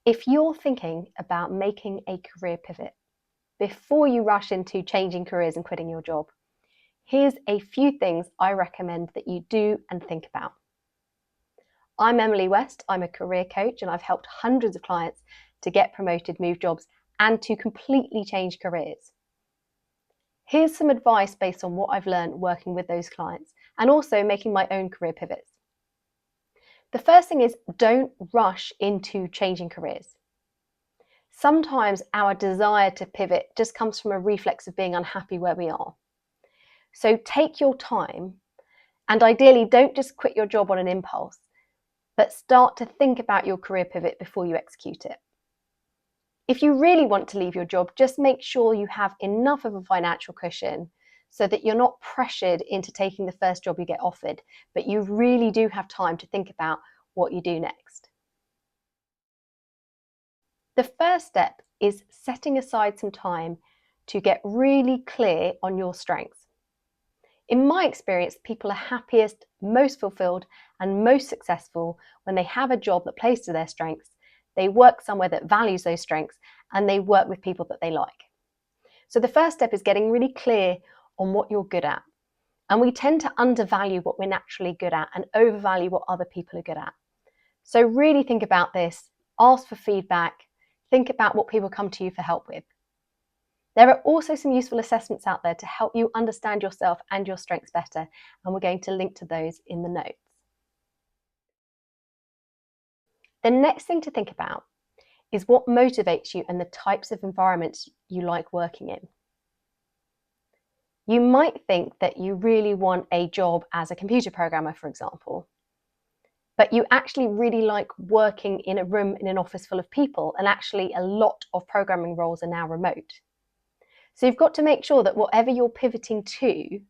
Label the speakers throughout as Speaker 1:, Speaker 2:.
Speaker 1: If you're thinking about making a career pivot before you rush into changing careers and quitting your job, here's a few things I recommend that you do and think about. I'm Emily West. I'm a career coach and I've helped hundreds of clients to get promoted, move jobs, and to completely change careers. Here's some advice based on what I've learned working with those clients and also making my own career pivots. The first thing is, don't rush into changing careers. Sometimes our desire to pivot just comes from a reflex of being unhappy where we are. So take your time and ideally don't just quit your job on an impulse, but start to think about your career pivot before you execute it. If you really want to leave your job, just make sure you have enough of a financial cushion so that you're not pressured into taking the first job you get offered, but you really do have time to think about what you do next. The first step is setting aside some time to get really clear on your strengths. In my experience, people are happiest, most fulfilled, and most successful when they have a job that plays to their strengths, they work somewhere that values those strengths, and they work with people that they like. So the first step is getting really clear on what you're good at. And we tend to undervalue what we're naturally good at and overvalue what other people are good at. So really think about this, ask for feedback, think about what people come to you for help with. There are also some useful assessments out there to help you understand yourself and your strengths better, and we're going to link to those in the notes. The next thing to think about is what motivates you and the types of environments you like working in. You might think that you really want a job as a computer programmer, for example, but you actually really like working in a room in an office full of people, and actually a lot of programming roles are now remote. So you've got to make sure that whatever you're pivoting to,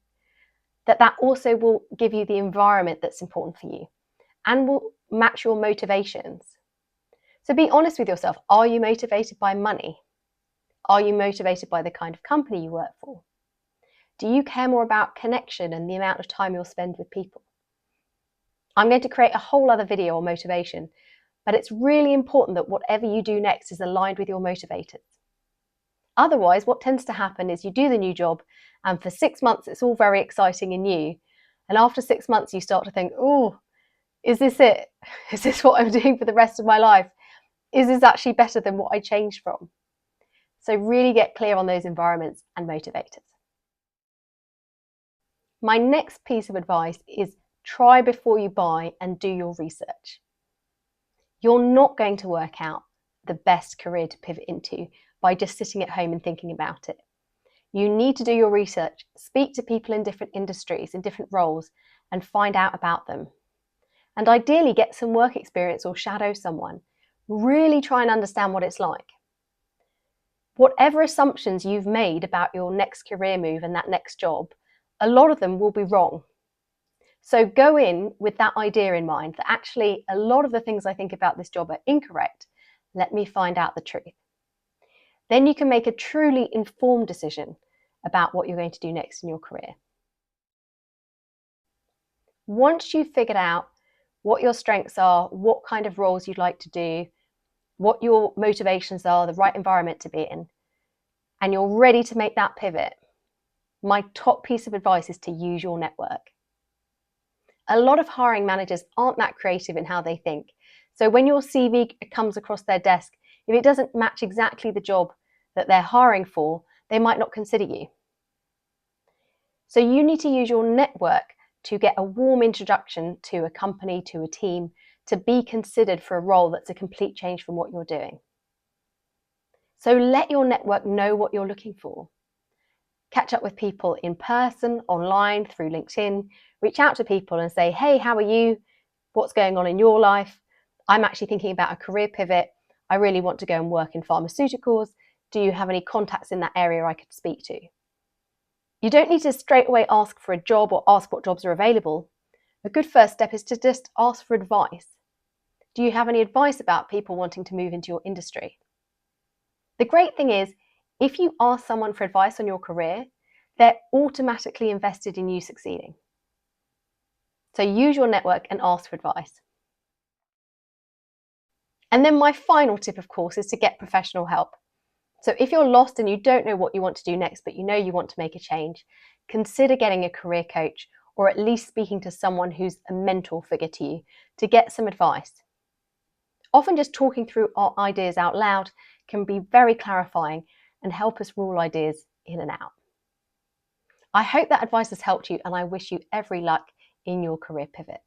Speaker 1: that also will give you the environment that's important for you and will match your motivations. So be honest with yourself. Are you motivated by money? Are you motivated by the kind of company you work for? Do you care more about connection and the amount of time you'll spend with people? I'm going to create a whole other video on motivation, but it's really important that whatever you do next is aligned with your motivators. Otherwise, what tends to happen is you do the new job, and for 6 months it's all very exciting and new. And after 6 months, you start to think, oh, is this it? Is this what I'm doing for the rest of my life? Is this actually better than what I changed from? So really get clear on those environments and motivators. My next piece of advice is try before you buy and do your research. You're not going to work out the best career to pivot into by just sitting at home and thinking about it. You need to do your research, speak to people in different industries, in different roles, and find out about them. And ideally get some work experience or shadow someone. Really try and understand what it's like. Whatever assumptions you've made about your next career move and that next job, a lot of them will be wrong. So go in with that idea in mind that actually a lot of the things I think about this job are incorrect. Let me find out the truth. Then you can make a truly informed decision about what you're going to do next in your career. Once you've figured out what your strengths are, what kind of roles you'd like to do, what your motivations are, the right environment to be in, and you're ready to make that pivot, my top piece of advice is to use your network. A lot of hiring managers aren't that creative in how they think. So when your CV comes across their desk, if it doesn't match exactly the job that they're hiring for, they might not consider you. So you need to use your network to get a warm introduction to a company, to a team, to be considered for a role that's a complete change from what you're doing. So let your network know what you're looking for. Catch up with people in person, online, through LinkedIn. Reach out to people and say, hey, how are you? What's going on in your life? I'm actually thinking about a career pivot. I really want to go and work in pharmaceuticals. Do you have any contacts in that area I could speak to? You don't need to straight away ask for a job or ask what jobs are available. A good first step is to just ask for advice. Do you have any advice about people wanting to move into your industry? The great thing is, if you ask someone for advice on your career, they're automatically invested in you succeeding. So use your network and ask for advice. And then my final tip, of course, is to get professional help. So if you're lost and you don't know what you want to do next, but you know you want to make a change, consider getting a career coach, or at least speaking to someone who's a mentor figure to you to get some advice. Often just talking through our ideas out loud can be very clarifying and help us rule ideas in and out. I hope that advice has helped you, and I wish you every luck in your career pivot.